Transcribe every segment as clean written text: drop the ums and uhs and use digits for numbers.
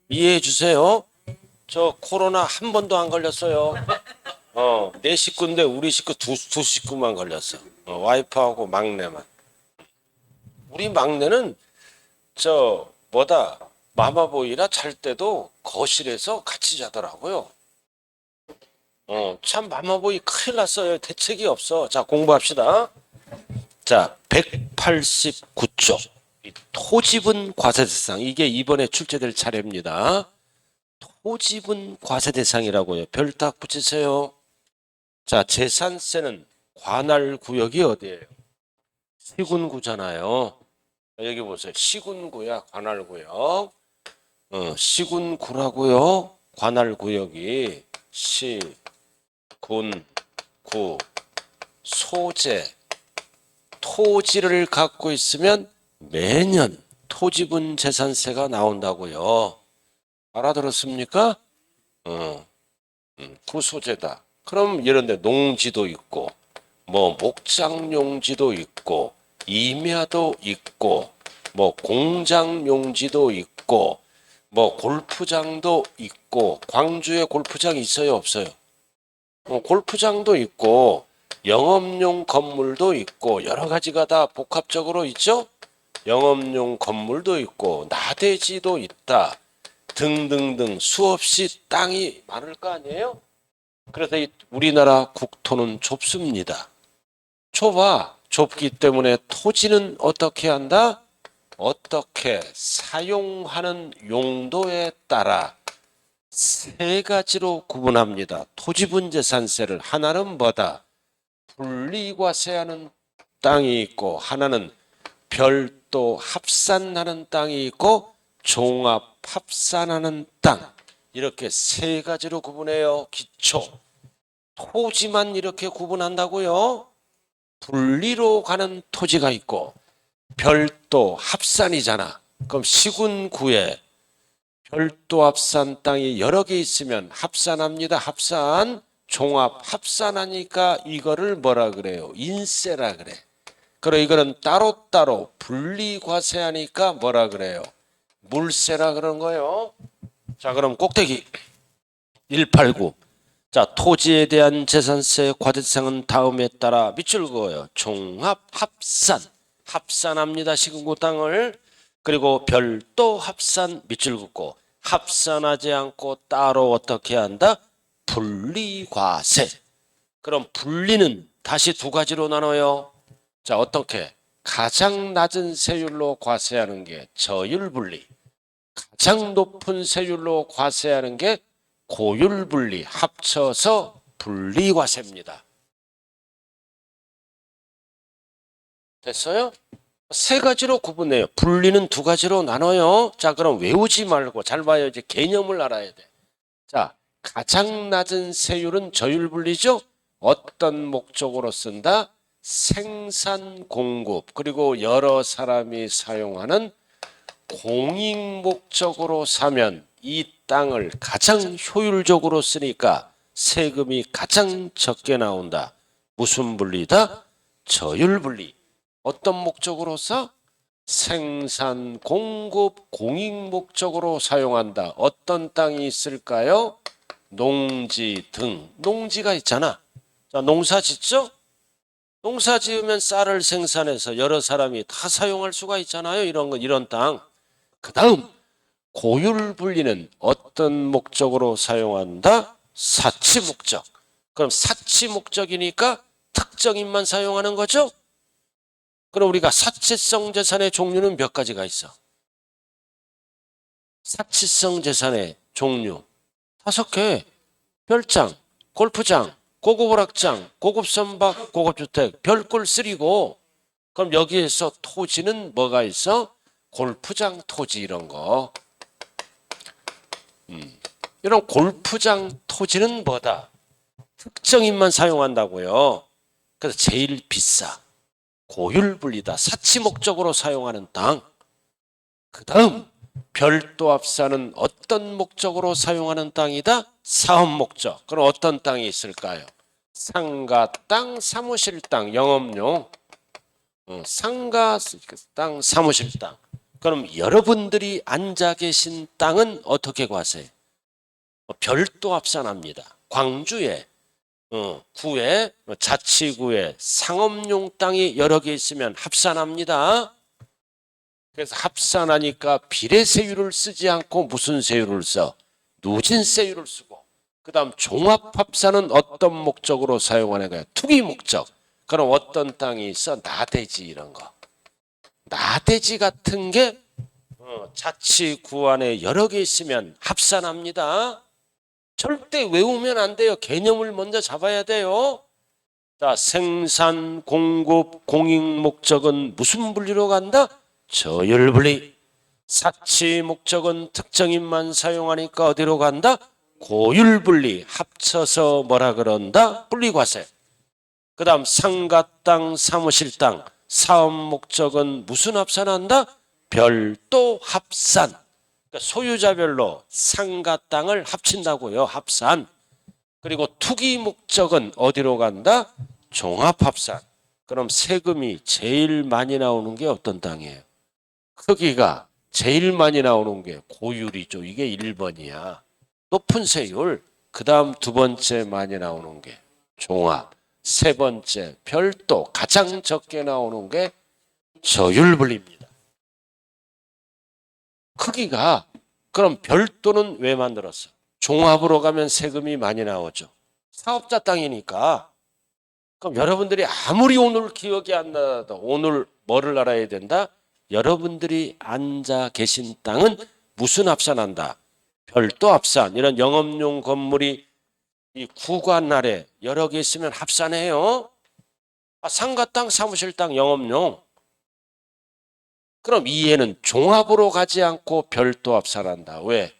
이해해 주세요. 저 코로나 한 번도 안 걸렸어요. 내 식구인데 우리 식구 두 식구만 걸렸어. 와이프하고 막내만. 우리 막내는 저 뭐다 마마보이라 잘 때도 거실에서 같이 자더라고요. 참 마마보이 큰일 났어요. 대책이 없어. 자, 공부합시다. 자, 189쪽. 토지분 과세대상. 이게 이번에 출제될 차례입니다. 토지분 과세대상이라고요. 별 딱 붙이세요. 자, 재산세는 관할구역이 어디예요? 시군구잖아요. 여기 보세요. 시군구야, 관할구역. 시군구라고요. 관할구역이 시군구 소재 토지를 갖고 있으면 매년 토지분 재산세가 나온다고요. 알아들었습니까? 그 소재다. 그럼 이런데 농지도 있고 뭐 목장용지도 있고 임야도 있고 뭐 공장용지도 있고 뭐 골프장도 있고 광주에 골프장 있어요 없어요? 골프장도 있고 영업용 건물도 있고 여러 가지가 다 복합적으로 있죠. 영업용 건물도 있고 나대지도 있다 등등등 수없이 땅이 많을 거 아니에요. 그래서 이 우리나라 국토는 좁습니다. 좁기 때문에 토지는 어떻게 한다? 어떻게 사용하는 용도에 따라 세 가지로 구분합니다. 토지분재산세를 하나는 뭐다? 분리과세하는 땅이 있고 하나는 별도 합산하는 땅이 있고 종합 합산하는 땅 이렇게 세 가지로 구분해요. 기초 토지만 이렇게 구분한다고요? 분리로 가는 토지가 있고 별도 합산이잖아. 그럼 시군구에 별도 합산 땅이 여러 개 있으면 합산합니다. 합산 종합 합산하니까 이거를 뭐라 그래요? 인세라 그래. 그리고 이거는 따로따로 분리과세하니까 뭐라 그래요? 물세라 그런 거예요. 자, 그럼 꼭대기 189. 자, 토지에 대한 재산세 과세대상은 다음에 따라 밑줄 그어요. 종합 합산. 합산합니다. 시군구 땅을. 그리고 별도 합산 밑줄 긋고 합산하지 않고 따로 어떻게 한다? 분리과세. 그럼 분리는 다시 두 가지로 나눠요. 자, 어떻게? 가장 낮은 세율로 과세하는 게 저율분리. 가장 높은 세율로 과세하는 게 고율분리. 합쳐서 분리과세입니다. 됐어요? 세 가지로 구분해요. 분리는 두 가지로 나눠요. 자, 그럼 외우지 말고 잘 봐요. 이제 개념을 알아야 돼. 자, 가장 낮은 세율은 저율분리죠. 어떤 목적으로 쓴다? 생산 공급 그리고 여러 사람이 사용하는 공익 목적으로 사면 이 땅을 가장 효율적으로 쓰니까 세금이 가장 적게 나온다. 무슨 분리다? 저율분리. 어떤 목적으로서? 생산, 공급, 공익 목적으로 사용한다. 어떤 땅이 있을까요? 농지 등. 농지가 있잖아. 자, 농사 짓죠? 농사 지으면 쌀을 생산해서 여러 사람이 다 사용할 수가 있잖아요. 이런 땅. 그 다음, 고율 분리는 어떤 목적으로 사용한다? 사치 목적. 그럼 사치 목적이니까 특정인만 사용하는 거죠? 그럼 우리가 사치성 재산의 종류는 몇 가지가 있어? 사치성 재산의 종류 5개. 별장, 골프장, 고급 오락장, 고급 선박, 고급 주택, 별꼴 3고. 그럼 여기에서 토지는 뭐가 있어? 골프장 토지 이런 거. 이런 골프장 토지는 뭐다? 특정인만 사용한다고요. 그래서 제일 비싸. 고율분리다. 사치 목적으로 사용하는 땅. 그 다음 별도 합산은 어떤 목적으로 사용하는 땅이다? 사업 목적. 그럼 어떤 땅이 있을까요? 상가 땅, 사무실 땅, 영업용. 상가 땅, 사무실 땅. 그럼 여러분들이 앉아 계신 땅은 어떻게 과세? 별도 합산합니다. 광주에 구에 자치구에 상업용 땅이 여러 개 있으면 합산합니다. 그래서 합산하니까 비례세율을 쓰지 않고 무슨 세율을 써? 누진세율을 쓰고, 그 다음 종합합산은 어떤 목적으로 사용하는 거야? 투기 목적. 그럼 어떤 땅이 있어? 나대지 이런 거. 나대지 같은 게 자치구 안에 여러 개 있으면 합산합니다. 절대 외우면 안 돼요. 개념을 먼저 잡아야 돼요. 자, 생산, 공급, 공익 목적은 무슨 분리로 간다? 저율 분리. 사치 목적은 특정인만 사용하니까 어디로 간다? 고율 분리. 합쳐서 뭐라 그런다? 분리과세. 그 다음 상가 땅, 사무실 땅. 사업 목적은 무슨 합산한다? 별도 합산. 그러니까 소유자별로 상가 땅을 합친다고요. 합산. 그리고 투기 목적은 어디로 간다? 종합합산. 그럼 세금이 제일 많이 나오는 게 어떤 땅이에요? 크기가 제일 많이 나오는 게 고율이죠. 이게 1번이야. 높은 세율. 그 다음 두 번째 많이 나오는 게 종합. 세 번째 별도. 가장 적게 나오는 게 저율분리입니다. 크기가. 그럼 별도는 왜 만들었어? 종합으로 가면 세금이 많이 나오죠. 사업자 땅이니까. 그럼 여러분들이 아무리 오늘 기억이 안 나도 오늘 뭐를 알아야 된다? 여러분들이 앉아 계신 땅은 무슨 합산한다? 별도 합산. 이런 영업용 건물이 이 구간 아래 여러 개 있으면 합산해요. 상가 땅, 사무실 땅, 영업용. 그럼 이해는 종합으로 가지 않고 별도 합산한다. 왜?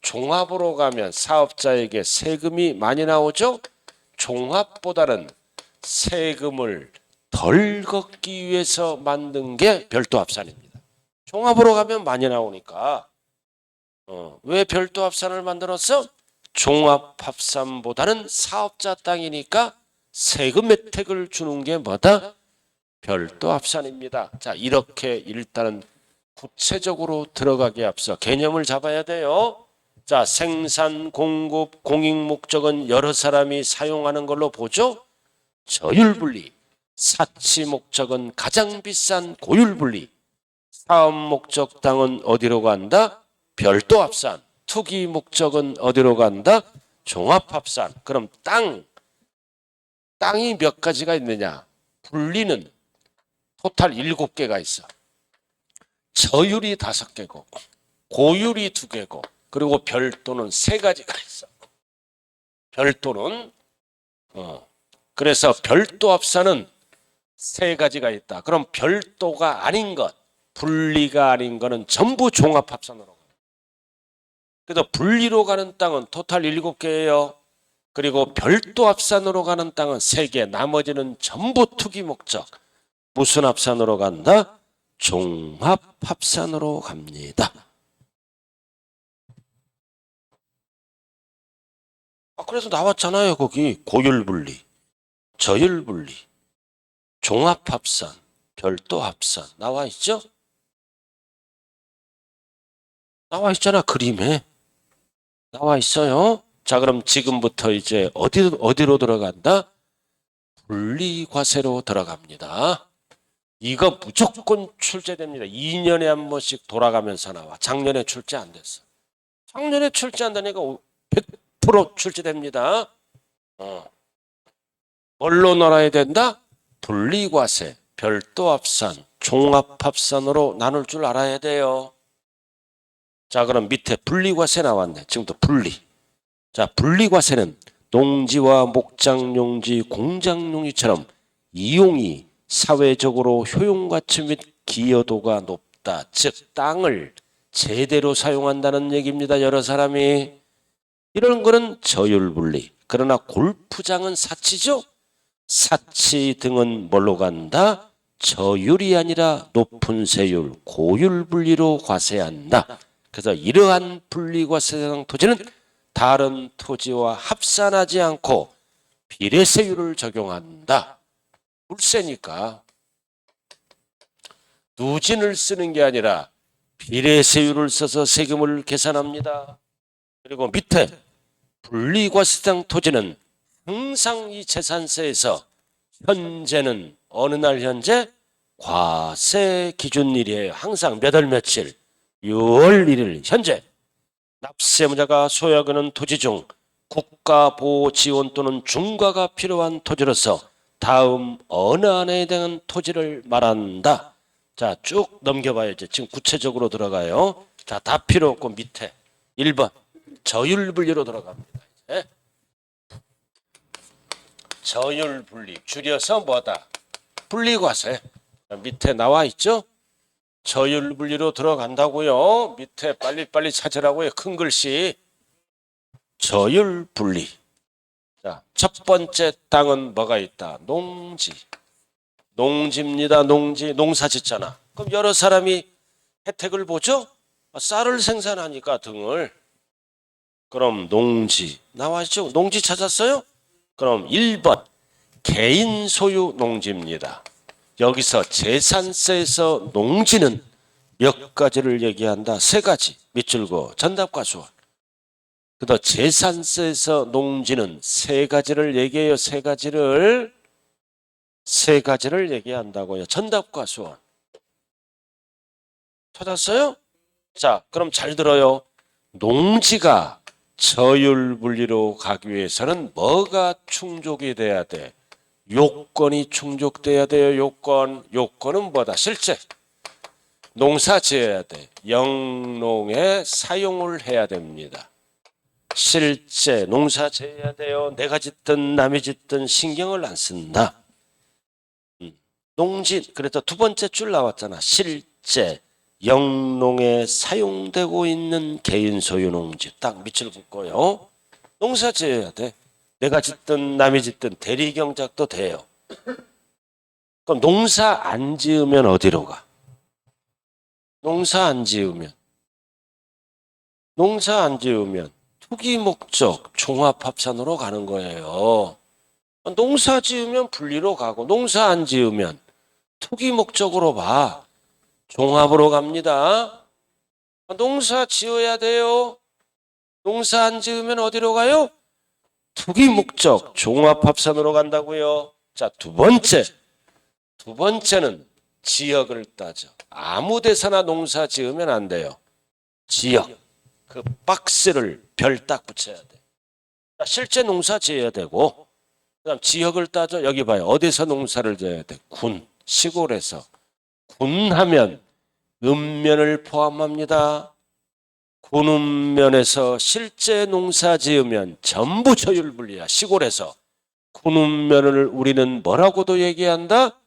종합으로 가면 사업자에게 세금이 많이 나오죠? 종합보다는 세금을 덜 걷기 위해서 만든 게 별도 합산입니다. 종합으로 가면 많이 나오니까. 왜 별도 합산을 만들었어? 종합 합산보다는 사업자 땅이니까 세금 혜택을 주는 게 뭐다? 별도 합산입니다. 자, 이렇게 일단은 구체적으로 들어가기에 앞서 개념을 잡아야 돼요. 자, 생산, 공급, 공익 목적은 여러 사람이 사용하는 걸로 보죠. 저율분리. 사치 목적은 가장 비싼 고율분리. 사업 목적 땅은 어디로 간다? 별도 합산. 투기 목적은 어디로 간다? 종합합산. 그럼 땅이 몇 가지가 있느냐? 분리는 토탈 7개가 있어. 저율이 5개고 고율이 2개고 그리고 별도는 3가지가 있어. 별도는 그래서 별도 합산은 3가지가 있다. 그럼 별도가 아닌 것, 분리가 아닌 것은 전부 종합합산으로 가요. 그래서 분리로 가는 땅은 토탈 7개예요. 그리고 별도 합산으로 가는 땅은 3개, 나머지는 전부 투기 목적. 무슨 합산으로 간다? 종합합산으로 갑니다. 그래서 나왔잖아요. 거기 고율분리, 저율분리, 종합합산, 별도합산 나와 있죠? 나와 있잖아. 그림에 나와 있어요. 자, 그럼 지금부터 이제 어디로 들어간다? 분리과세로 들어갑니다. 이거 무조건 출제됩니다. 2년에 한 번씩 돌아가면서 나와. 작년에 출제 안 됐어. 작년에 출제한다니까 100% 출제됩니다. 뭘로 나눠야 된다? 분리과세, 별도합산, 종합합산으로 나눌 줄 알아야 돼요. 자, 그럼 밑에 분리과세 나왔네. 지금부터 분리. 자, 분리과세는 농지와 목장용지, 공장용지처럼 이용이 사회적으로 효용가치 및 기여도가 높다. 즉 땅을 제대로 사용한다는 얘기입니다. 여러 사람이. 이런 거는 저율분리. 그러나 골프장은 사치죠. 사치 등은 뭘로 간다? 저율이 아니라 높은 세율, 고율분리로 과세한다. 그래서 이러한 분리과세상 토지는 다른 토지와 합산하지 않고 비례세율을 적용한다. 물세니까 누진을 쓰는 게 아니라 비례세율을 써서 세금을 계산합니다. 그리고 밑에 분리과세장 토지는 항상 이 재산세에서 현재는 어느 날 현재 과세 기준일이에요. 항상 몇 월 며칠 6월 1일 현재 납세무자가 소유하는 토지 중 국가 보호 지원 또는 중과가 필요한 토지로서 다음 어느 안에 해당하는 토지를 말한다. 자, 쭉 넘겨봐야지. 지금 구체적으로 들어가요. 자, 다 필요 없고 밑에 1번 저율분리로 들어갑니다. 이제. 저율분리 줄여서 뭐다? 분리과세. 자, 밑에 나와 있죠? 저율분리로 들어간다고요. 밑에 빨리빨리 찾으라고요. 큰 글씨. 저율분리. 자, 첫 번째 땅은 뭐가 있다? 농지. 농지입니다. 농지. 농사 짓잖아. 그럼 여러 사람이 혜택을 보죠? 쌀을 생산하니까 등을. 그럼 농지 나와있죠? 농지 찾았어요? 그럼 1번 개인 소유 농지입니다. 여기서 재산세에서 농지는 몇 가지를 얘기한다? 세 가지. 밑줄고 전답과 수원. 그다음 재산세에서 농지는 세 가지를 얘기해요. 세 가지를 얘기한다고요. 전답과 수원. 찾았어요? 자, 그럼 잘 들어요. 농지가 저율분리로 가기 위해서는 뭐가 충족이 돼야 돼? 요건이 충족돼야 돼요. 요건은 뭐다? 실제 농사 지어야 돼. 영농에 사용을 해야 됩니다. 실제 농사 지어야 돼요. 내가 짓든 남이 짓든 신경을 안 쓴다. 농지, 그래서 두 번째 줄 나왔잖아. 실제 영농에 사용되고 있는 개인 소유 농지. 딱 밑줄 긋고요. 농사 지어야 돼. 내가 짓든 남이 짓든 대리경작도 돼요. 그럼 농사 안 지으면 어디로 가? 농사 안 지으면 투기 목적 종합합산으로 가는 거예요. 농사 지으면 분리로 가고 농사 안 지으면 투기 목적으로 봐. 종합으로 갑니다. 농사 지어야 돼요. 농사 안 지으면 어디로 가요? 투기 목적 종합합산으로 간다고요. 자, 두 번째는 지역을 따져. 아무 데서나 농사 지으면 안 돼요. 지역. 그 박스를 별 딱 붙여야 돼. 자, 실제 농사 지어야 되고, 그다음 지역을 따져. 여기 봐요. 어디서 농사를 지어야 돼? 군, 시골에서. 군하면 읍면을 포함합니다. 군읍면에서 실제 농사 지으면 전부 저율분리야. 시골에서. 군읍면을 우리는 뭐라고도 얘기한다?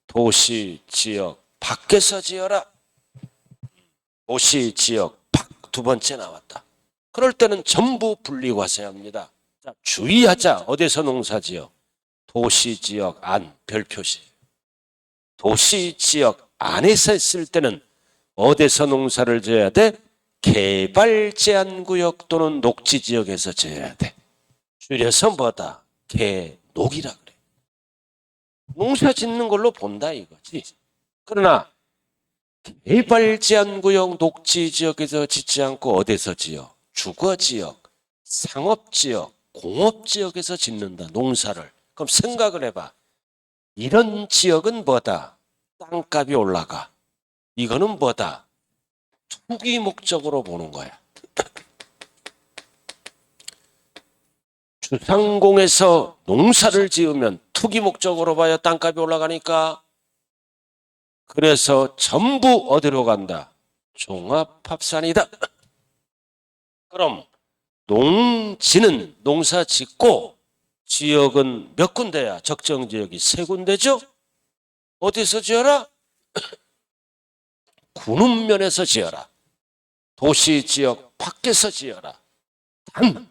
도시, 지역, 밖에서 지어라. 도시, 지역, 밖 두 번째 나왔다. 그럴 때는 전부 분리과세합니다. 자, 주의하자. 어디서 농사 지어? 도시, 지역, 안, 별 표시. 도시, 지역 안에서 했을 때는 어디서 농사를 지어야 돼? 개발 제한 구역 또는 녹지 지역에서 지어야 돼. 줄여서 뭐다? 개녹이라 그래. 농사 짓는 걸로 본다 이거지. 그러나 개발 제한 구역 녹지 지역에서 짓지 않고 어디서 지어? 주거 지역, 상업 지역, 공업 지역에서 짓는다. 농사를. 그럼 생각을 해봐. 이런 지역은 뭐다? 땅값이 올라가. 이거는 뭐다? 투기 목적으로 보는 거야. 주상공에서 농사를 지으면 투기 목적으로 봐야 땅값이 올라가니까. 그래서 전부 어디로 간다? 종합합산이다. 그럼 농지는 농사 짓고 지역은 몇 군데야? 적정 지역이 세 군데죠? 어디서 지어라? 군읍면에서 지어라. 도시 지역 밖에서 지어라. 단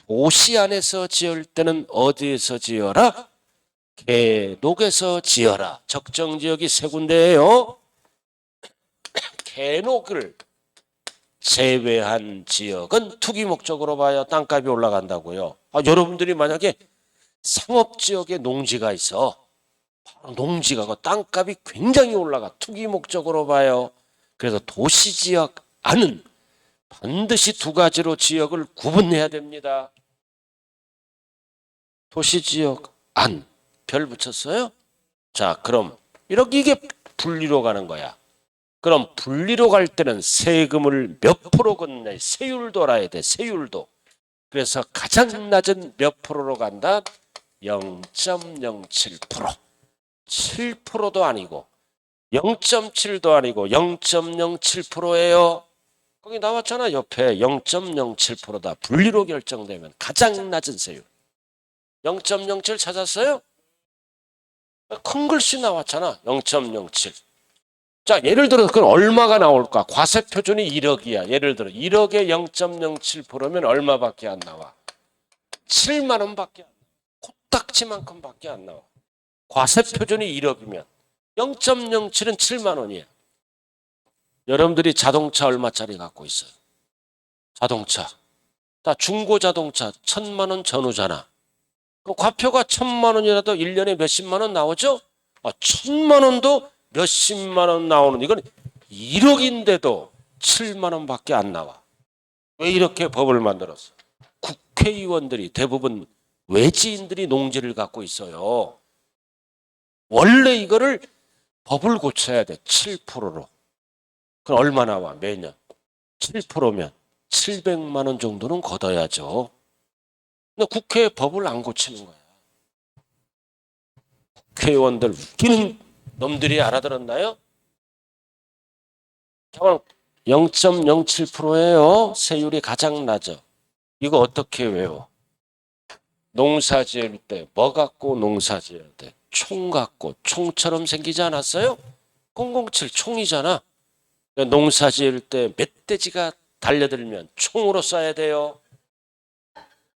도시 안에서 지을 때는 어디에서 지어라? 개녹에서 지어라. 적정 지역이 세 군데예요. 개녹을 제외한 지역은 투기 목적으로 봐야 땅값이 올라간다고요. 여러분들이 만약에 상업지역에 농지가 있어. 바로 농지가 땅값이 굉장히 올라가. 투기 목적으로 봐요. 그래서 도시지역 안은 반드시 두 가지로 지역을 구분해야 됩니다. 도시지역 안, 별 붙였어요? 자, 그럼 이렇게 이게 분리로 가는 거야. 그럼 분리로 갈 때는 세금을 몇 프로 걷냐? 세율도 알아야 돼. 세율도. 그래서 가장 낮은 몇 프로로 간다? 0.07%. 7%도 아니고 0.7도 아니고 0.07%예요. 거기 나왔잖아. 옆에 0.07%다. 분리로 결정되면 가장 낮은 세율. 0.07 찾았어요? 큰 글씨 나왔잖아. 0.07. 자, 예를 들어 그건 얼마가 나올까? 과세 표준이 1억이야. 예를 들어 1억에 0.07%면 얼마밖에 안 나와? 7만 원밖에 안 나와. 코딱지만큼밖에 안 나와. 과세 표준이 1억이면 0.07은 7만 원이야. 여러분들이 자동차 얼마짜리 갖고 있어요? 자동차. 다 중고 자동차 1,000만 원 전후잖아. 그 과표가 1,000만 원이라도 1년에 몇십만 원 나오죠? 1,000만 원도 몇십만 원 나오는 이건 1억인데도 7만 원밖에 안 나와. 왜 이렇게 법을 만들었어? 국회의원들이 대부분 외지인들이 농지를 갖고 있어요. 원래 이거를 법을 고쳐야 돼. 7%로. 그럼 얼마 나와? 매년. 7%면 700만 원 정도는 걷어야죠. 근데 국회에 법을 안 고치는 거야. 국회의원들 웃기는 놈들이 알아들었나요? 잠깐 0.07%예요. 세율이 가장 낮아. 이거 어떻게 외워? 농사 지을 때 뭐 갖고 농사 지을 때? 총 갖고 총처럼 생기지 않았어요? 007 총이잖아. 농사 지을 때 멧돼지가 달려들면 총으로 쏴야 돼요.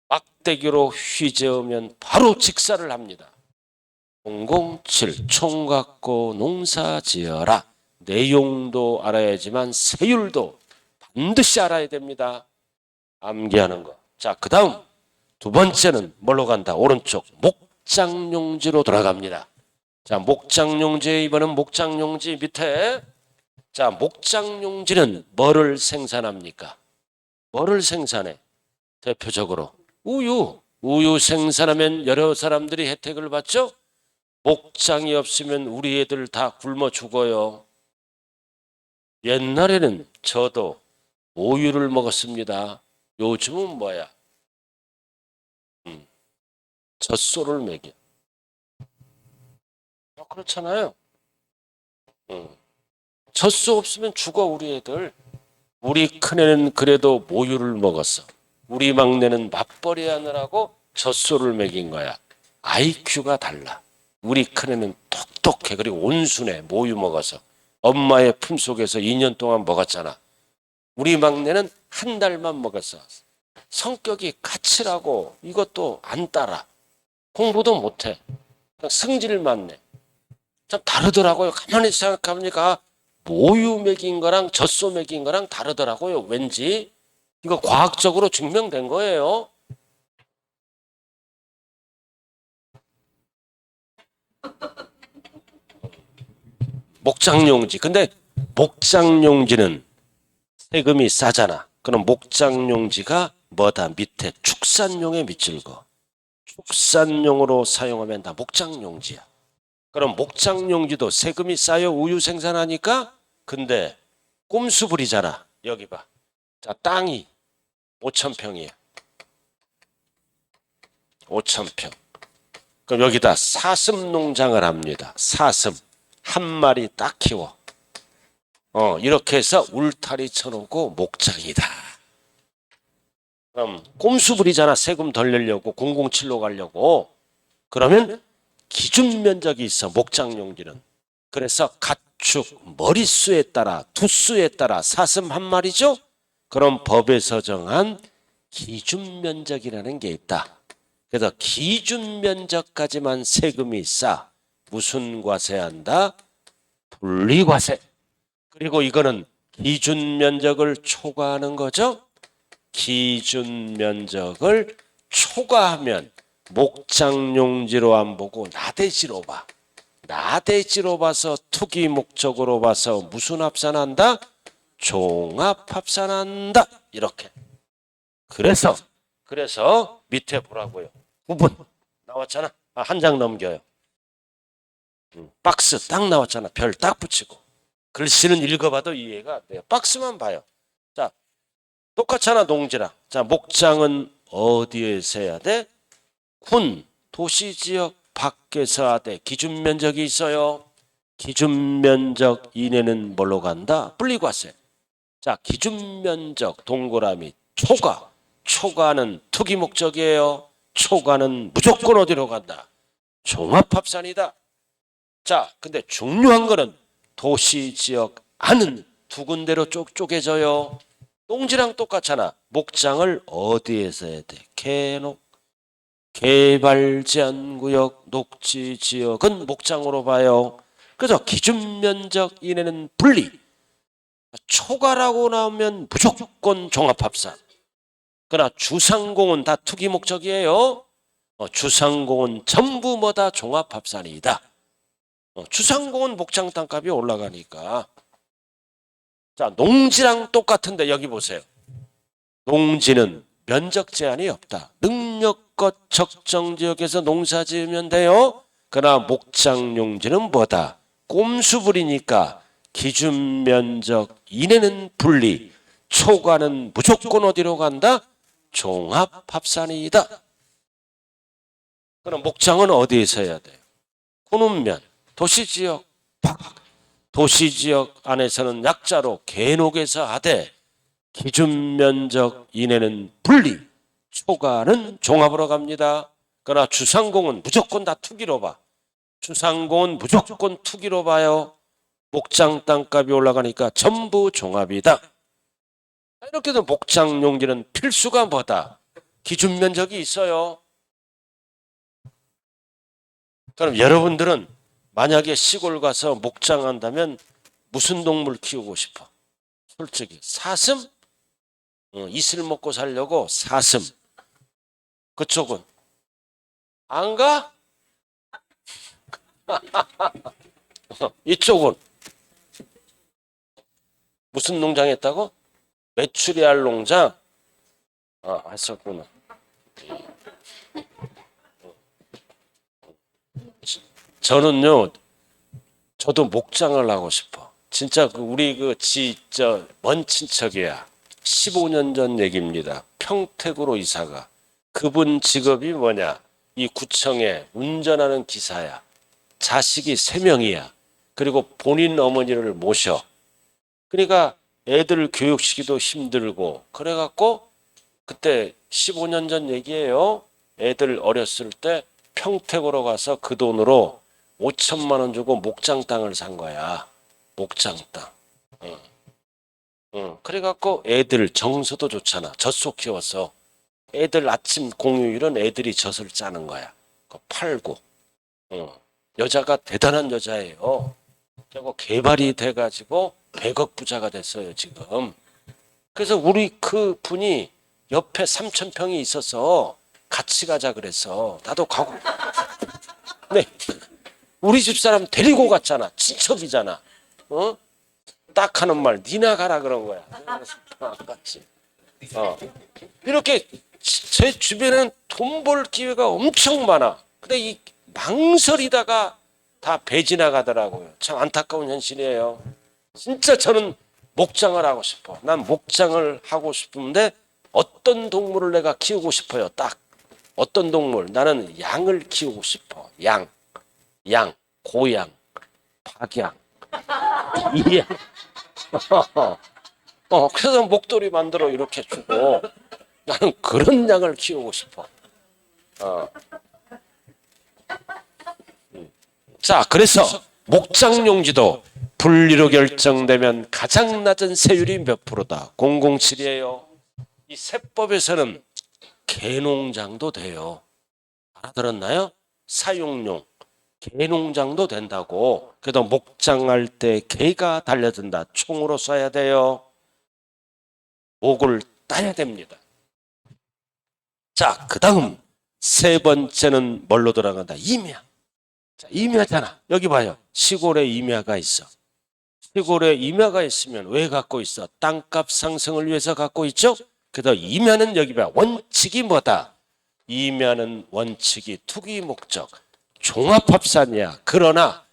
막대기로 휘저으면 바로 직사를 합니다. 007 총 갖고 농사 지어라. 내용도 알아야지만 세율도 반드시 알아야 됩니다. 암기하는 거. 자, 그 다음 두 번째는 뭘로 간다? 오른쪽 목장용지로 돌아갑니다. 자, 목장용지 이번엔 목장용지 밑에 자, 목장용지는 뭐를 생산합니까? 뭐를 생산해? 대표적으로 우유 생산하면 여러 사람들이 혜택을 받죠? 목장이 없으면 우리 애들 다 굶어 죽어요. 옛날에는 저도 우유를 먹었습니다. 요즘은 뭐야? 젖소를 먹여. 그렇잖아요. 젖소 없으면 죽어 우리 애들. 우리 큰애는 그래도 모유를 먹었어. 우리 막내는 맞벌이 하느라고 젖소를 먹인 거야. IQ가 달라. 우리 큰애는 똑똑해. 그리고 온순해. 모유 먹어서. 엄마의 품속에서 2년 동안 먹었잖아. 우리 막내는 한 달만 먹었어. 성격이 까칠하고 이것도 안 따라. 공부도 못해. 그냥 승질만 내. 참 다르더라고요. 가만히 생각해보니까 모유 먹인 거랑 젖소 먹인 거랑 다르더라고요. 왠지. 이거 과학적으로 증명된 거예요. 목장용지. 근데 목장용지는 세금이 싸잖아. 그럼 목장용지가 뭐다? 밑에 축산용에 밑줄거. 축산용으로 사용하면 다 목장용지야. 그럼 목장용지도 세금이 싸요. 우유 생산하니까. 근데 꼼수 부리잖아. 여기 봐. 자, 땅이 5,000평이야. 5,000평. 그럼 여기다 사슴 농장을 합니다. 사슴. 한 마리 딱 키워. 이렇게 해서 울타리 쳐놓고 목장이다. 그럼 꼼수 부리잖아. 세금 덜 내려고 007로 가려고. 그러면 기준 면적이 있어. 목장용지는. 그래서 가축 머릿수에 따라 두수에 따라 사슴 한 마리죠. 그럼 법에서 정한 기준 면적이라는 게 있다. 그래서 기준 면적까지만 세금이 싸. 무슨 과세한다? 분리과세. 그리고 이거는 기준 면적을 초과하는 거죠. 기준 면적을 초과하면 목장용지로 안 보고 나대지로 봐. 나대지로 봐서 투기 목적으로 봐서 무슨 합산한다? 종합합산한다. 이렇게. 그래서 밑에 보라고요. 9분 나왔잖아. 한 장 넘겨요. 박스 딱 나왔잖아. 별 딱 붙이고. 글씨는 읽어봐도 이해가 안 돼요. 박스만 봐요. 자, 똑같잖아. 농지랑. 자, 목장은 어디에서 해야 돼? 군, 도시지역 밖에서 하되 기준 면적이 있어요. 기준 면적 이내는 뭘로 간다? 불리고 왔어요. 자, 기준 면적 동그라미 초과. 초과는 투기 목적이에요. 초과는 무조건 어디로 간다? 종합합산이다. 자, 근데 중요한 거는 도시지역 안은 두 군데로 쪼개져요. 농지랑 똑같잖아. 목장을 어디에서 해야 돼? 개발제한구역 녹지지역은 목장으로 봐요. 그래서 기준면적 이내는 분리. 초과라고 나오면 무조건 종합합산. 그러나 주상공은 다 투기 목적이에요. 주상공은 전부 뭐다? 종합합산이다. 주상공은 목장 땅값이 올라가니까. 자, 농지랑 똑같은데 여기 보세요. 농지는 면적 제한이 없다. 능력껏 적정 지역에서 농사 지으면 돼요. 그러나 목장 용지는 뭐다? 꼼수부리니까 기준 면적 이내는 분리, 초과는 무조건 어디로 간다? 종합합산이다. 그럼 목장은 어디에서 해야 돼요? 군읍면, 도시지역 밖. 도시지역 안에서는 약자로 계록에서 하되 기준 면적 이내는 분리, 초과는 종합으로 갑니다. 그러나 주상공은 무조건 다 투기로 봐. 주상공은 무조건 투기로 봐요. 목장 땅값이 올라가니까 전부 종합이다. 이렇게 해서 목장 용지는 필수가 뭐다? 기준 면적이 있어요. 그럼 여러분들은 만약에 시골 가서 목장한다면 무슨 동물 키우고 싶어? 솔직히 사슴? 이슬 먹고 살려고 사슴. 그쪽은 안 가? 이쪽은 무슨 농장 했다고? 메추리알 농장? 했었구나. 저는요, 저도 목장을 하고 싶어. 진짜 우리 먼 친척이야. 15년 전 얘기입니다. 평택으로 이사가. 그분 직업이 뭐냐? 이 구청에 운전하는 기사야. 자식이 3명이야. 그리고 본인 어머니를 모셔. 그러니까 애들 교육시키도 힘들고 그래갖고 그때 15년 전 얘기예요. 애들 어렸을 때 평택으로 가서 그 돈으로 5천만 원 주고 목장 땅을 산 거야. 목장 땅. 그래갖고 애들 정서도 좋잖아. 젖소 키워서 애들 아침 공휴일은 애들이 젖을 짜는 거야. 그거 팔고. 여자가 대단한 여자예요. 그리고 개발이 돼가지고 100억 부자가 됐어요 지금. 그래서 우리 그 분이 옆에 3,000평이 있어서 같이 가자 그래서 나도 가고. 네. 우리 집사람 데리고 갔잖아. 친척이잖아. 딱 하는 말, 니나 가라 그런 거야. 같이. 이렇게 제 주변에는 돈 벌 기회가 엄청 많아. 근데 이 망설이다가 다 배 지나가더라고요. 참 안타까운 현실이에요. 진짜 저는 목장을 하고 싶어. 난 목장을 하고 싶은데 어떤 동물을 내가 키우고 싶어요. 딱 어떤 동물? 나는 양을 키우고 싶어. 양, 고양, 박양, 이양. 그래서 목도리 만들어 이렇게 주고 나는 그런 양을 키우고 싶어. 자, 그래서 목장 용지도 분리로 결정되면 가장 낮은 세율이 몇 프로다? 007이에요. 이 세법에서는 개농장도 돼요. 알아들었나요? 사육용 개농장도 된다고. 그래도 목장할 때 개가 달려든다. 총으로 쏴야 돼요. 목을 따야 됩니다. 자, 그 다음 세 번째는 뭘로 들어간다? 임야. 자, 임야잖아. 여기 봐요. 시골에 임야가 있어. 시골에 임야가 있으면 왜 갖고 있어? 땅값 상승을 위해서 갖고 있죠? 그래서 임야는 여기 봐. 원칙이 뭐다? 임야는 원칙이 투기 목적, 종합합산이야. 그러나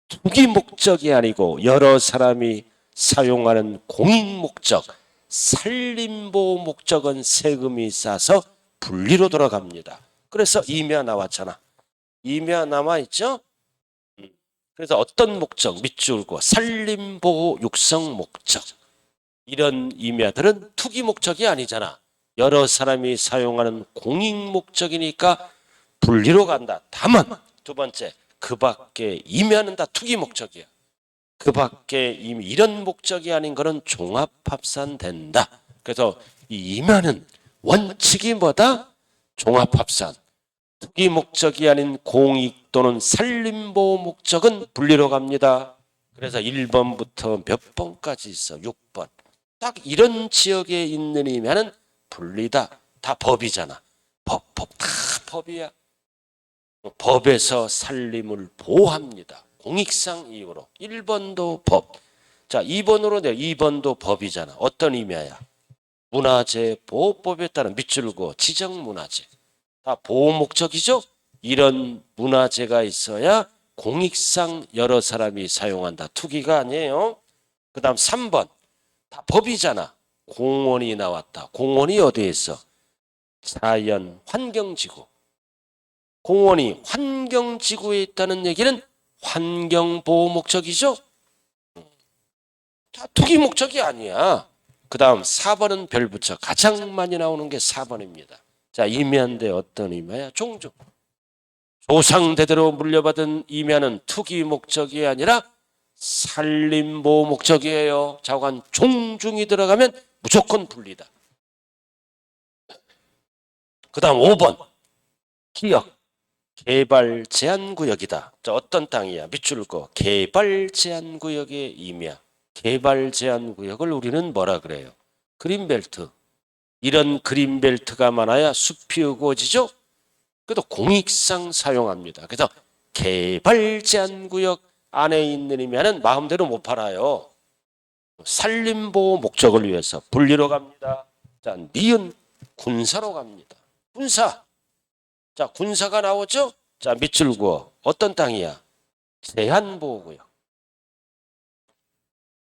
투기 목적이 아니고 여러 사람이 사용하는 공익 목적, 산림보호 목적은 세금이 싸서 분리로 돌아갑니다. 그래서 임야 나왔잖아. 임야 남아 있죠? 그래서 어떤 목적? 밑줄 그 산림보호 육성 목적. 이런 임야들은 투기 목적이 아니잖아. 여러 사람이 사용하는 공익 목적이니까 분리로 간다. 다만 두 번째, 그 밖에 임야는 다 투기 목적이야. 그 밖에 이런 목적이 아닌 거는 종합합산된다. 그래서 이 임야는 원칙이 뭐다? 종합합산. 투기 목적이 아닌 공익 또는 산림보호 목적은 분리로 갑니다. 그래서 1번부터 몇 번까지 있어? 6번. 딱 이런 지역에 있는 임야는 분리다. 다 법이잖아. 법 다 법이야. 법에서 산림을 보호합니다. 공익상 이유로. 1번도 법. 자, 2번으로 내 2번도 법이잖아. 어떤 임야야? 문화재 보호법에 따른 밑줄 그어 지정문화재. 다 보호 목적이죠. 이런 문화재가 있어야 공익상 여러 사람이 사용한다. 투기가 아니에요. 그 다음 3번. 다 법이잖아. 공원이 나왔다. 공원이 어디에 있어? 자연 환경지구. 공원이 환경지구에 있다는 얘기는 환경보호 목적이죠. 다 투기 목적이 아니야. 그 다음 4번은 별 붙여. 가장 많이 나오는 게 4번입니다. 자, 임야인데 어떤 임야야? 종종. 조상대대로 물려받은 임야는 투기 목적이 아니라 산림보호 목적이에요. 자관 종중이 들어가면 무조건 분리다. 그 다음 5번. 기역. 개발 제한 구역이다. 자, 어떤 땅이야? 밑줄 거. 개발 제한 구역의 임야. 개발 제한 구역을 우리는 뭐라 그래요? 그린벨트. 이런 그린벨트가 많아야 숲이 우거지죠? 그래도 공익상 사용합니다. 그래서 개발 제한 구역 안에 있는 임야는 마음대로 못 팔아요. 산림보호 목적을 위해서 분리로 갑니다. 자, 니은 군사로 갑니다. 군사. 자, 군사가 나오죠? 자, 밑줄 그어. 어떤 땅이야? 제한보호구역.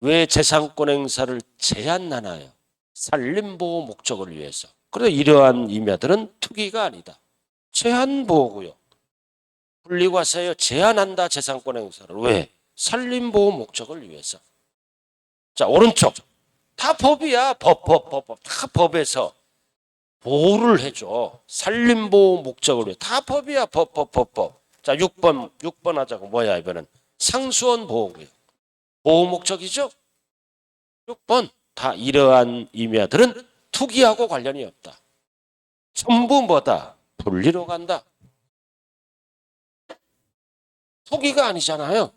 왜 재산권 행사를 제한하나요? 산림보호 목적을 위해서. 그래서 이러한 임야들은 투기가 아니다. 제한보호구역. 분리과세요. 제한한다. 재산권 행사를. 왜? 산림보호 목적을 위해서. 자, 오른쪽. 다 법이야. 법. 다 법에서 보호를 해줘. 산림보호 목적을 위해. 다 법이야. 법. 자, 6번 하자고. 뭐야, 이번엔? 상수원 보호구역. 보호 목적이죠? 6번. 다 이러한 임야들은 투기하고 관련이 없다. 전부 뭐다? 분리로 간다. 투기가 아니잖아요.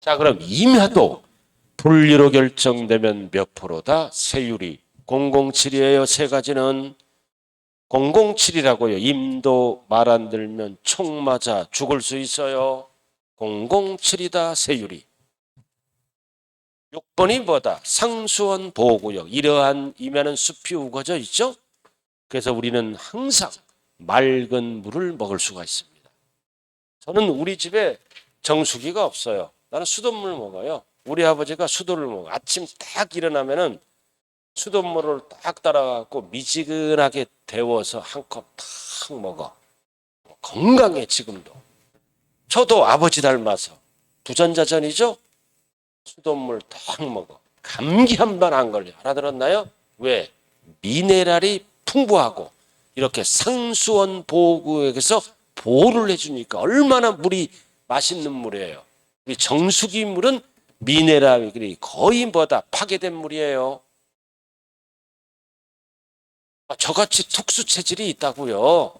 자, 그럼 임야도 분리로 결정되면 몇 프로다? 세율이 007이에요. 세 가지는 007이라고요. 임도 말 안 들면 총 맞아 죽을 수 있어요. 007이다. 세율이. 6번이 뭐다? 상수원 보호구역. 이러한 임야는 숲이 우거져 있죠. 그래서 우리는 항상 맑은 물을 먹을 수가 있습니다. 저는 우리 집에 정수기가 없어요. 나는 수돗물 먹어요. 우리 아버지가 수도를 먹어. 아침 딱 일어나면은 수돗물을 딱 따라갖고 미지근하게 데워서 한 컵 딱 먹어. 건강해 지금도. 저도 아버지 닮아서 부전자전이죠. 수돗물 딱 먹어. 감기 한 번 안 걸려. 알아들었나요? 왜? 미네랄이 풍부하고 이렇게 상수원 보호구역에서 보호를 해주니까 얼마나 물이 맛있는 물이에요. 우리 정수기 물은 미네랄이 거의 뭐다 파괴된 물이에요. 저같이 특수 체질이 있다고요.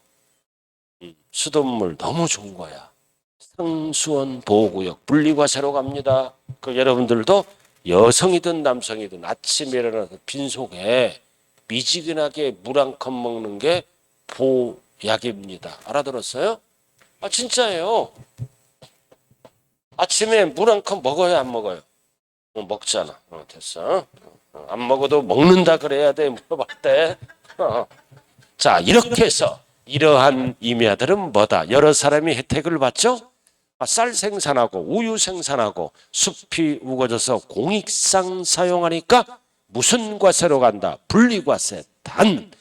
수돗물 너무 좋은 거야. 상수원 보호구역 분리과세로 갑니다. 그 여러분들도 여성이든 남성이든 아침에 일어나서 빈속에 미지근하게 물 한 컵 먹는 게 보약입니다. 알아들었어요? 진짜예요. 아침에 물 한 컵 먹어요, 안 먹어요? 먹잖아. 됐어. 안 먹어도 먹는다 그래야 돼, 물어볼 때. 자, 이렇게 해서 이러한 임야들은 뭐다? 여러 사람이 혜택을 받죠? 쌀 생산하고 우유 생산하고 숲이 우거져서 공익상 사용하니까 무슨 과세로 간다? 분리과세. 단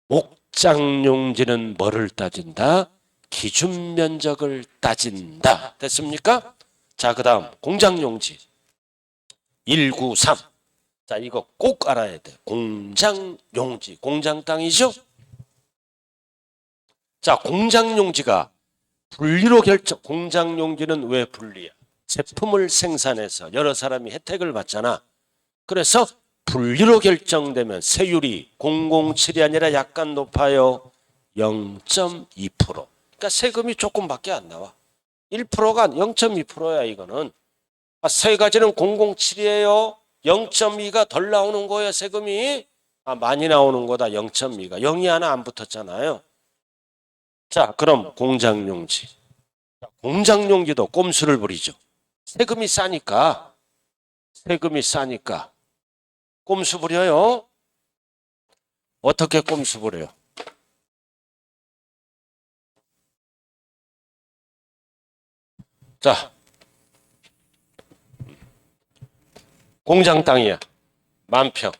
목장용지는 뭐를 따진다? 기준면적을 따진다. 됐습니까? 자, 그 다음 공장용지 193. 자, 이거 꼭 알아야 돼. 공장용지. 공장 땅이죠? 자, 공장용지가 분리로 결정. 공장용지는 왜 분리야? 제품을 생산해서 여러 사람이 혜택을 받잖아. 그래서 분리로 결정되면 세율이 007이 아니라 약간 높아요. 0.2%. 그러니까 세금이 조금밖에 안 나와. 1%가 0.2%야 이거는. 세 가지는 007이에요. 0.2가 덜 나오는 거예요 세금이. 많이 나오는 거다 0.2가. 0이 하나 안 붙었잖아요. 자, 그럼 공장용지. 공장용지도 꼼수를 부리죠. 세금이 싸니까. 세금이 싸니까. 꼼수 부려요. 어떻게 꼼수 부려요? 자, 공장 땅이야. 10,000평.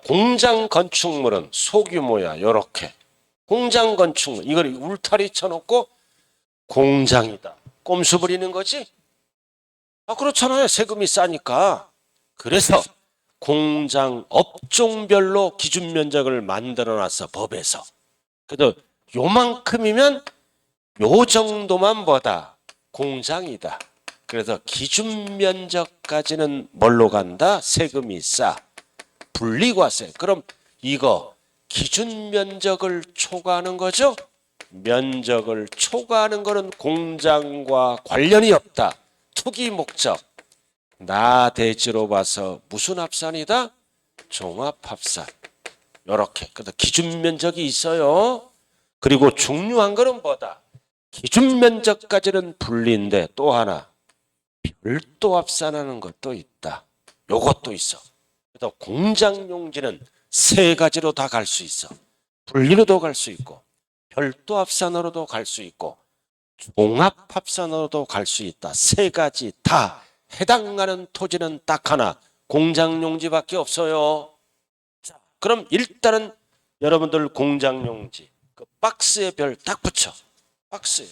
공장 건축물은 소규모야. 요렇게. 공장 건축물. 이걸 울타리 쳐놓고 공장이다. 꼼수 부리는 거지? 그렇잖아요. 세금이 싸니까. 그래서 공장 업종별로 기준 면적을 만들어놨어. 법에서. 그래도 요만큼이면 요 정도만 뭐다? 공장이다. 그래서 기준 면적까지는 뭘로 간다? 세금이 싸. 분리과세. 그럼 이거 기준 면적을 초과하는 거죠? 면적을 초과하는 거는 공장과 관련이 없다. 투기 목적. 나대지로 봐서 무슨 합산이다? 종합합산. 요렇게. 그래서 기준 면적이 있어요. 그리고 중요한 거는 뭐다? 기준 면적까지는 분리인데 또 하나 별도 합산하는 것도 있다. 요것도 있어. 그래서 공장용지는 세 가지로 다 갈 수 있어. 분리로도 갈 수 있고 별도 합산으로도 갈 수 있고 종합합산으로도 갈 수 있다. 세 가지 다 해당하는 토지는 딱 하나. 공장용지밖에 없어요. 자, 그럼 일단은 여러분들 공장용지 그 박스에 별 딱 붙여. 박스에.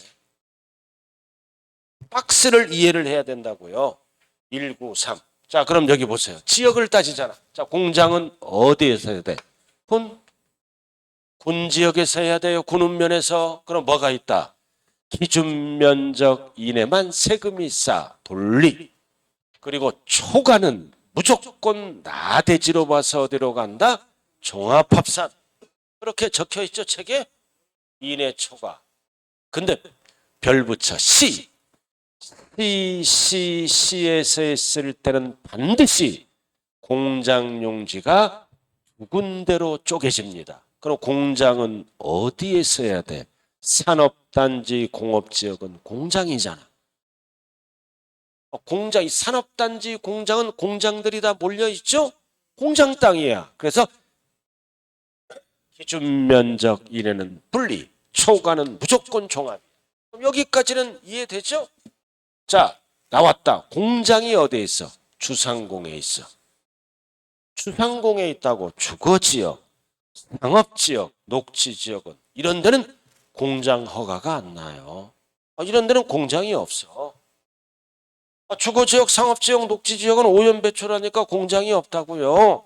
박스를 이해를 해야 된다고요. 193. 자, 그럼 여기 보세요. 지역을 따지잖아. 자, 공장은 어디에서 해야 돼? 군 지역에서 해야 돼요. 군읍면에서. 그럼 뭐가 있다? 기준 면적 이내만 세금이 싸. 분리. 그리고 초과는 무조건 나대지로 봐서 어디로 간다? 종합합산. 그렇게 적혀 있죠, 책에? 이내 초과. 근데 별 붙여. 시에서 했을 때는 반드시 공장용지가 두 군데로 쪼개집니다. 그럼 공장은 어디에서 해야 돼? 산업단지 공업지역은 공장이잖아. 공장, 산업단지 공장은 공장들이 다 몰려있죠? 공장 땅이야. 그래서 기준 면적 이내는 분리, 초과는 무조건 종합. 그럼 여기까지는 이해되죠? 자, 나왔다. 공장이 어디에 있어? 주상공에 있어. 주상공에 있다고 주거지역, 상업지역, 녹지지역은 이런 데는 공장 허가가 안 나요. 이런 데는 공장이 없어. 주거지역, 상업지역, 녹지지역은 오염배출하니까 공장이 없다고요.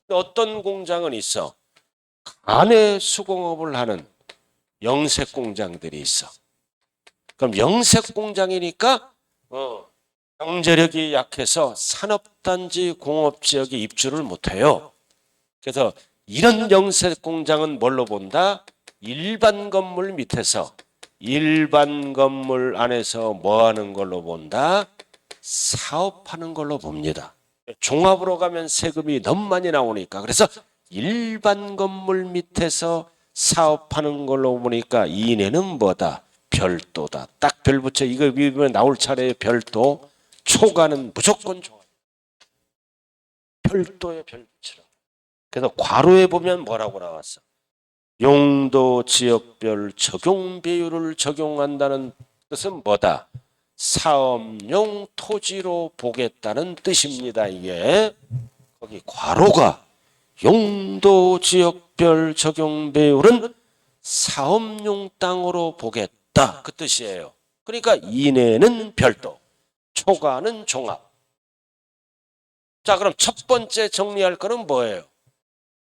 어떤 공장은 있어? 간의 수공업을 하는 영색 공장들이 있어. 그럼 영색 공장이니까 경제력이 약해서 산업단지 공업지역에 입주를 못해요. 그래서 이런 영색 공장은 뭘로 본다? 일반 건물 밑에서 일반 건물 안에서 뭐 하는 걸로 본다? 사업하는 걸로 봅니다. 종합으로 가면 세금이 너무 많이 나오니까. 그래서 일반 건물 밑에서 사업하는 걸로 보니까 이내는 뭐다? 별도다. 딱 별 붙여. 이거 이번에 나올 차례에 별도. 초가는 무조건 종합. 별도에 별 붙이라. 그래서 괄호에 보면 뭐라고 나왔어? 용도 지역별 적용 비율을 적용한다는 뜻은 뭐다? 사업용 토지로 보겠다는 뜻입니다. 이게 거기 괄호가 용도 지역별 적용 비율은 사업용 땅으로 보겠다 그 뜻이에요. 그러니까 이내는 별도, 초과는 종합. 자, 그럼 첫 번째 정리할 거는 뭐예요?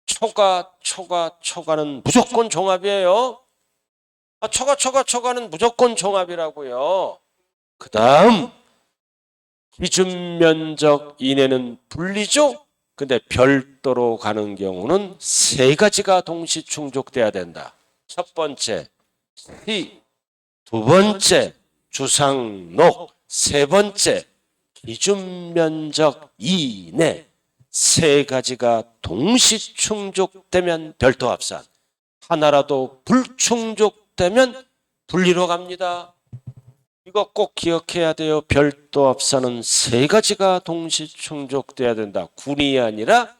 초과는 무조건 종합이에요. 초과는 무조건 종합이라고요. 그 다음 기준 면적 이내는 분리죠. 근데 별도로 가는 경우는 세 가지가 동시 충족돼야 된다. 첫 번째 시, 두 번째 주상록, 세 번째 기준 면적 이내. 세 가지가 동시 충족되면 별도 합산. 하나라도 불충족되면 분리로 갑니다. 이거 꼭 기억해야 돼요. 별도 합산은 세 가지가 동시 충족돼야 된다. 군이 아니라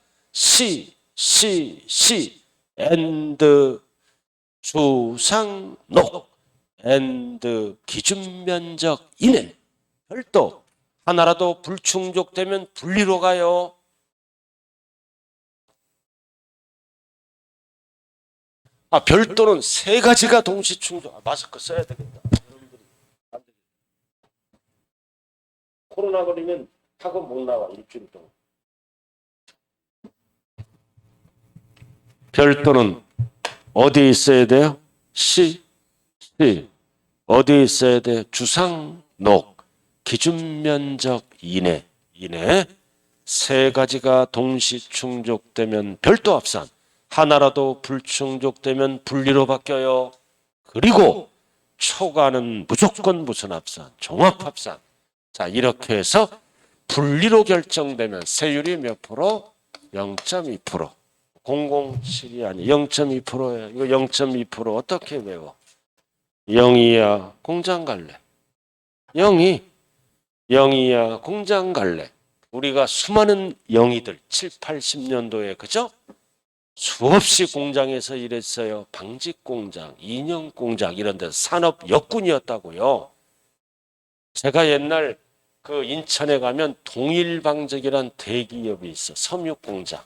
and 주상록 and 기준 면적 이내. 별도 하나라도 불충족되면 분리로 가요. 별도는 세 가지가 동시 충족. 마스크 써야 되겠다. 여러분들이 안 되겠다. 코로나 걸리면 학원 못 나와 일주일 동안. 별도는 어디에 있어야 돼요? 어디에 있어야 돼? 주상록, 기준 면적 이내. 세 가지가 동시 충족되면 별도 합산. 하나라도 불충족되면 분리로 바뀌어요. 그리고 초과는 무조건 무슨 합산? 종합합산. 자, 이렇게 해서 분리로 결정되면 세율이 몇 프로? 0.2%. 007이 아니 0.2%예요. 이거 0.2% 어떻게 외워? 0이야 공장 갈래. 0이야 공장 갈래. 우리가 수많은 0이들 7, 80년도에 그죠? 수없이 공장에서 일했어요. 방직공장, 인형공장 이런 데서 산업 역군이었다고요. 제가 옛날 그 인천에 가면 동일방직이란 대기업이 있어. 섬유공장.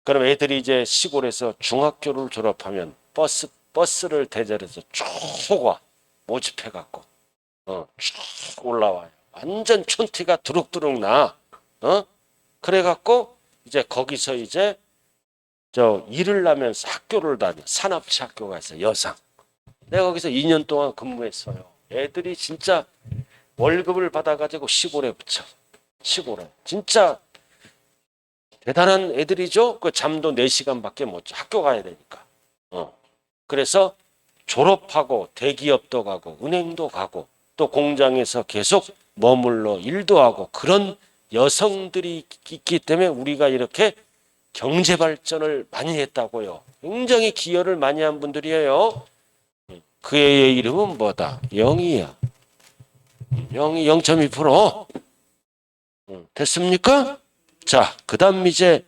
그럼 애들이 이제 시골에서 중학교를 졸업하면 버스를 대절해서 쭉 와. 모집해갖고 쭉 올라와요. 완전 촌티가 두룩두룩 나. 그래갖고 이제 거기서 이제 일을 하면서 학교를 다녀. 산업체 학교가 있어. 여상. 내가 거기서 2년 동안 근무했어요. 애들이 진짜 월급을 받아가지고 시골에 붙여. 시골에. 진짜 대단한 애들이죠. 그 잠도 4시간밖에 못 자. 학교 가야 되니까. 그래서 졸업하고 대기업도 가고 은행도 가고 또 공장에서 계속 머물러 일도 하고 그런 여성들이 있기 때문에 우리가 이렇게 경제 발전을 많이 했다고요. 굉장히 기여를 많이 한 분들이에요. 그 애의 이름은 뭐다? 0이야. 0이 0.2%. 됐습니까? 자, 그 다음 이제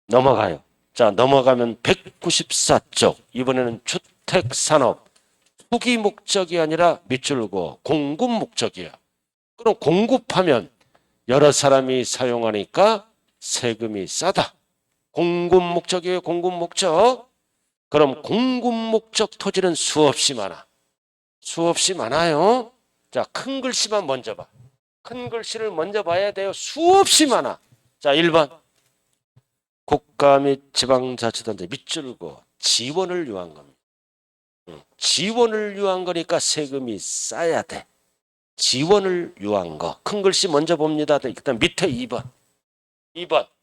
넘어가요. 자, 넘어가면 194쪽. 이번에는 주택산업. 투기 목적이 아니라 밑줄고 공급 목적이야. 그럼 공급하면 여러 사람이 사용하니까 세금이 싸다. 공급 목적이에요. 공급 목적. 그럼 공급 목적 토지는 수없이 많아. 수없이 많아요. 자, 큰 글씨만 먼저 봐. 큰 글씨를 먼저 봐야 돼요. 수없이 많아. 자, 1번. 국가 및 지방자치단체 밑줄고 지원을 요한 겁니다. 지원을 요한 거니까 세금이 싸야 돼. 지원을 요한 거. 큰 글씨 먼저 봅니다. 일단 밑에 2번.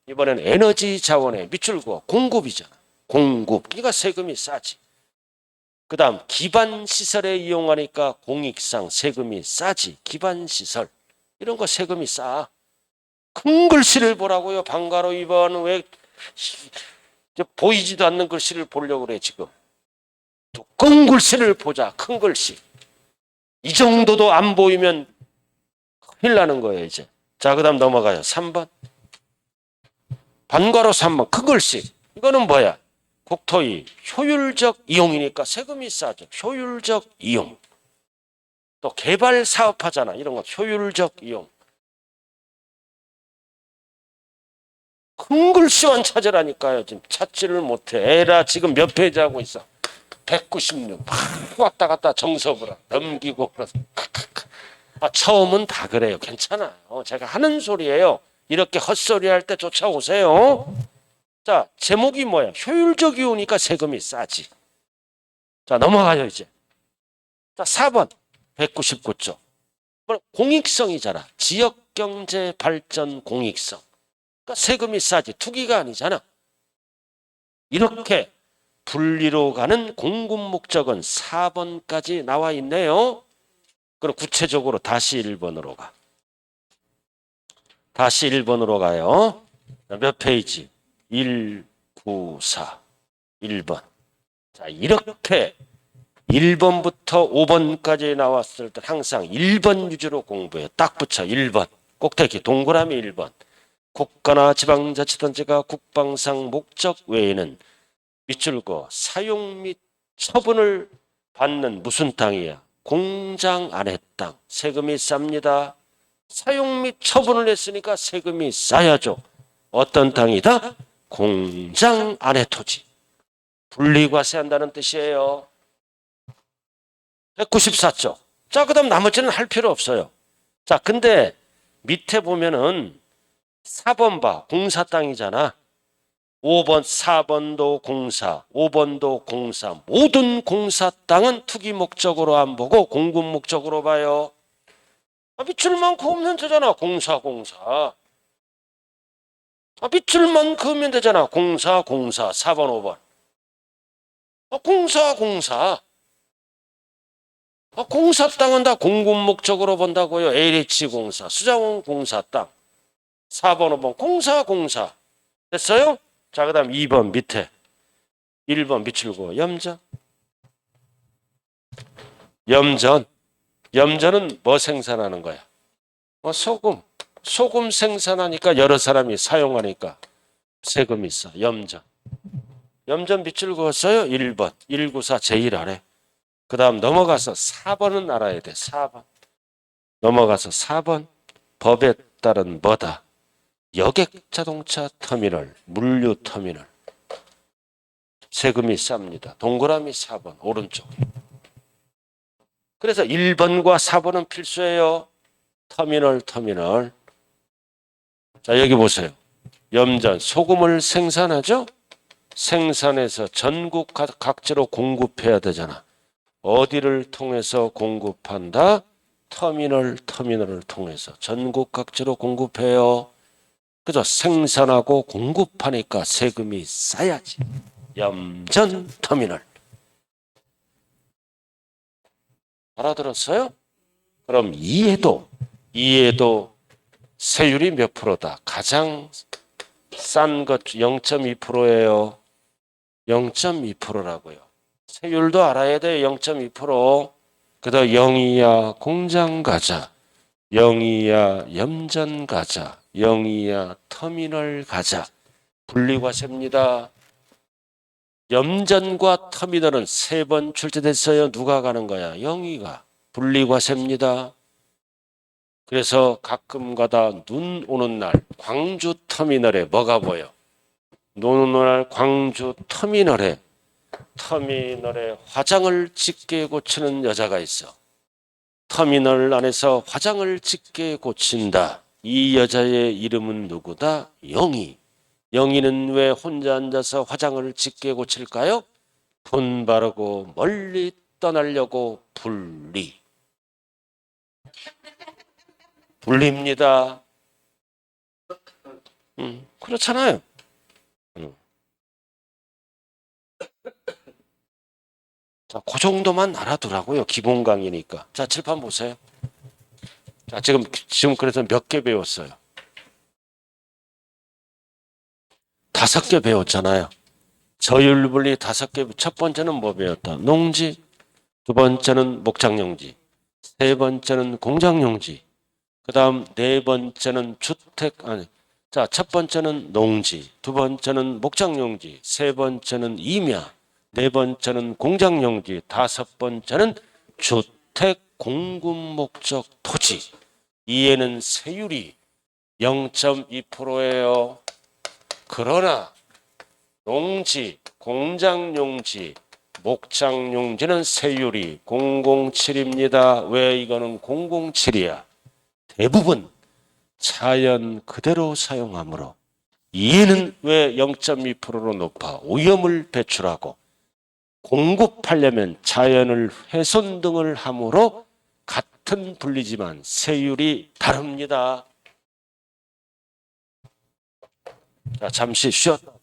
이번에는 에너지 자원의 밑줄고 공급이잖아. 공급. 그러니까 세금이 싸지. 그 다음 기반시설에 이용하니까 공익상 세금이 싸지. 기반시설. 이런 거 세금이 싸. 큰 글씨를 보라고요. 방가로 2번. 왜 보이지도 않는 글씨를 보려고 그래 지금. 큰 글씨를 보자. 큰 글씨. 이 정도도 안 보이면 큰일 나는 거예요, 이제. 자, 그 다음 넘어가요. 3번. 반괄호 3번. 큰 글씨. 이거는 뭐야? 국토의 효율적 이용이니까 세금이 싸죠. 효율적 이용. 또 개발 사업하잖아. 이런 거 효율적 이용. 큰 글씨만 찾으라니까요. 지금 찾지를 못해. 에라 지금 몇 페이지 하고 있어. 196. 막 왔다 갔다 정석으로 넘기고 그래서. 처음은 다 그래요. 괜찮아요. 제가 하는 소리예요. 이렇게 헛소리 할 때 쫓아오세요. 자, 제목이 뭐야? 효율적이오니까 세금이 싸지. 자, 넘어가요, 이제. 자, 4번. 199조. 공익성이잖아. 지역경제 발전 공익성. 그러니까 세금이 싸지. 투기가 아니잖아. 이렇게 분리로 가는 공급 목적은 4번까지 나와 있네요. 그럼 구체적으로 다시 1번으로 가. 다시 1번으로 가요. 몇 페이지? 194. 1번. 자, 이렇게 1번부터 5번까지 나왔을 때 항상 1번 위주로 공부해요. 딱 붙여 1번. 꼭대기 동그라미 1번. 국가나 지방자치단체가 국방상 목적 외에는 밑줄 그어 사용 및 처분을 받는 무슨 땅이야? 공장 안의 땅. 세금이 쌉니다. 사용 및 처분을 했으니까 세금이 싸야죠. 어떤 땅이다? 공장 안의 토지. 분리과세한다는 뜻이에요. 194조. 자, 그 다음 나머지는 할 필요 없어요. 자, 근데 밑에 보면은 4번 봐. 공사 땅이잖아. 5번, 4번도 공사, 5번도 공사. 모든 공사 땅은 투기 목적으로 안 보고 공급 목적으로 봐요. 밑줄만 그으면 되잖아. 공사. 밑줄만 그으면 되잖아. 공사. 4번, 5번. 공사. 공사 땅은 다 공급 목적으로 본다고요. LH 공사, 수자원 공사 땅. 4번, 5번. 공사. 됐어요? 자, 그 다음 2번 밑에. 1번 밑줄 그어. 염전은 뭐 생산하는 거야? 소금 생산하니까 여러 사람이 사용하니까 세금이 있어. 염전 밑줄 그었어요. 1번. 194 제일 아래. 그 다음 넘어가서 4번은 알아야 돼. 4번. 넘어가서 4번. 법에 따른 뭐다? 여객자동차 터미널, 물류터미널. 세금이 쌉니다. 동그라미 4번 오른쪽. 그래서 1번과 4번은 필수예요. 터미널. 자, 여기 보세요. 염전, 소금을 생산하죠? 생산해서 전국 각지로 공급해야 되잖아. 어디를 통해서 공급한다? 터미널을 통해서 전국 각지로 공급해요. 그죠? 생산하고 공급하니까 세금이 싸야지. 염전 터미널. 알아들었어요? 그럼 이해도 세율이 몇 프로다? 가장 싼 것 0.2%예요. 0.2%라고요. 세율도 알아야 돼요. 0.2%. 그다음 영이야 공장 가자. 영이야 염전 가자. 영이야 터미널 가자. 분리과세입니다. 염전과 터미널은 3번 출제됐어요. 누가 가는 거야? 영이가. 분리과세입니다. 그래서 가끔가다 눈 오는 날 광주 터미널에 뭐가 보여? 눈 오는 날 광주 터미널에 화장을 짙게 고치는 여자가 있어. 터미널 안에서 화장을 짙게 고친다. 이 여자의 이름은 누구다? 영희. 영희는 왜 혼자 앉아서 화장을 짙게 고칠까요? 돈 바르고 멀리 떠나려고 분리입니다. 그렇잖아요. 자, 그 정도만 알아두라고요. 기본 강의니까. 자, 칠판 보세요. 자, 지금 그래서 몇 개 배웠어요? 5개 배웠잖아요. 저율분리 5개. 첫 번째는 뭐 배웠다? 농지. 두 번째는 목장용지. 세 번째는 공장용지. 그 다음 네 번째는 자, 첫 번째는 농지, 두 번째는 목장용지, 세 번째는 임야, 네 번째는 공장용지, 다섯 번째는 주택 공급 목적 토지. 이에는 세율이 0.2%예요. 그러나 농지, 공장용지, 목장용지는 세율이 007입니다. 왜 이거는 007이야? 대부분 자연 그대로 사용하므로. 이해는 왜 0.2%로 높아? 오염을 배출하고 공급하려면 자연을 훼손 등을 함으로 같은 분리지만 세율이 다릅니다. 자, 잠시 쉬었다.